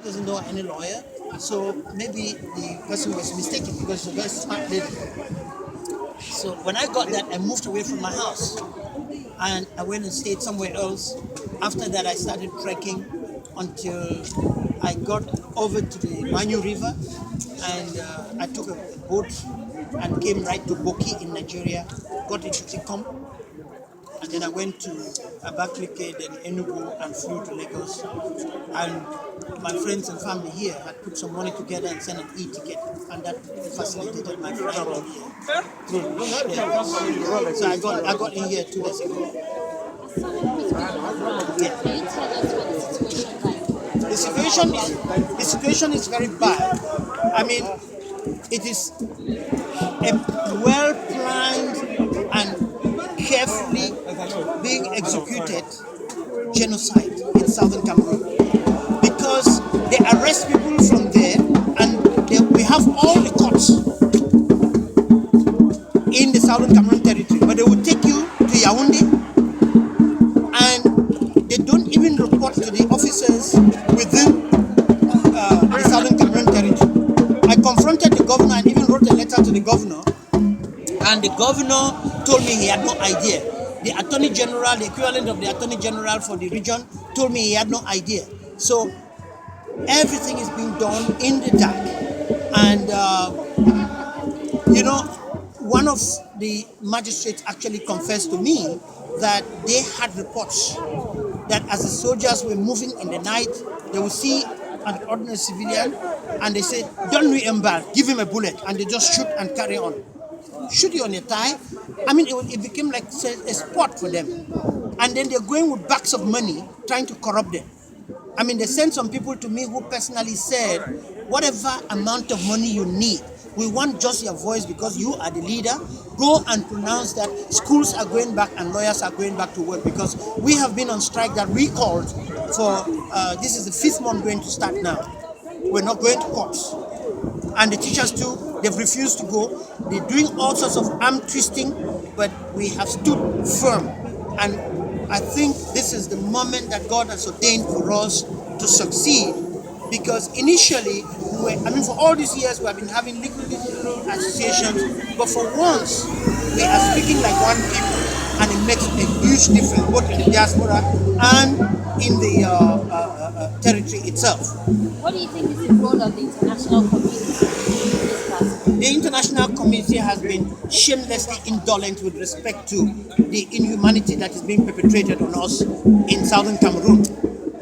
He doesn't know any lawyer, so maybe the person was mistaken because he's a very smart lady. So when I got that, I moved away from my house and I went and stayed somewhere else. After that, I started trekking until I got over to the Manyu River, and I took a boat and came right to Boki in Nigeria, got into Tikom, and then I went to Abakaliki, then Enugu, and flew to Lagos. And my friends and family here had put some money together and sent an e-ticket, and that facilitated my flight in here. Yeah. So I got in here 2 days ago. Yeah. The situation is very bad. I mean, it is a well planned and carefully being executed genocide in southern Cameroon, because they arrest people from there, and we have all the courts in the southern Cameroon territory, but they will take you to Yaoundé, and they don't even report to the officers within the southern Cameroon territory. I confronted the governor and even wrote a letter to the governor, and the governor told me he had no idea. The Attorney General, the equivalent of the Attorney General for the region, told me he had no idea. So everything is being done in the dark. And, one of the magistrates actually confessed to me that they had reports that as the soldiers were moving in the night, they would see an ordinary civilian and they said, "Don't re-embark, give him a bullet," and they just shoot and carry on. Shoot you on your thigh. I mean, it became like a sport for them. And then they're going with bags of money trying to corrupt them. I mean, they sent some people to me who personally said, whatever amount of money you need, we want just your voice because you are the leader. Go and pronounce that schools are going back and lawyers are going back to work, because we have been on strike that we called for, this is the 5th month going to start now. We're not going to courts. And the teachers too, they've refused to go. They're doing all sorts of arm twisting, but we have stood firm. And I think this is the moment that God has ordained for us to succeed. Because initially, for all these years, we have been having little associations, but for once, we are speaking like one people, and it makes a huge difference, both in the diaspora and in the territory itself. What do you think is the role of the international community in this class? The international community has been shamelessly indolent with respect to the inhumanity that is being perpetrated on us in southern Cameroon.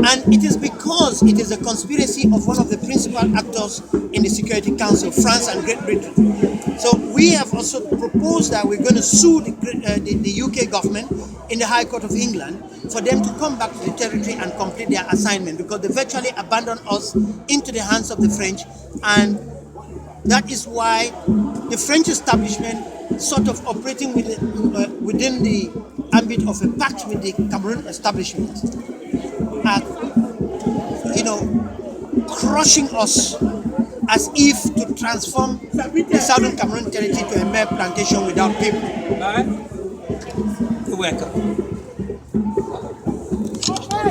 And it is because it is a conspiracy of one of the principal actors in the Security Council, France and Great Britain. So we have also proposed that we're going to sue the UK government in the High Court of England for them to come back to the territory and complete their assignment, because they virtually abandoned us into the hands of the French. And that is why the French establishment, sort of operating within the ambit of a pact with the Cameroon establishment, are, crushing us as if to transform the southern Cameroon territory to a mere plantation without people. You're welcome.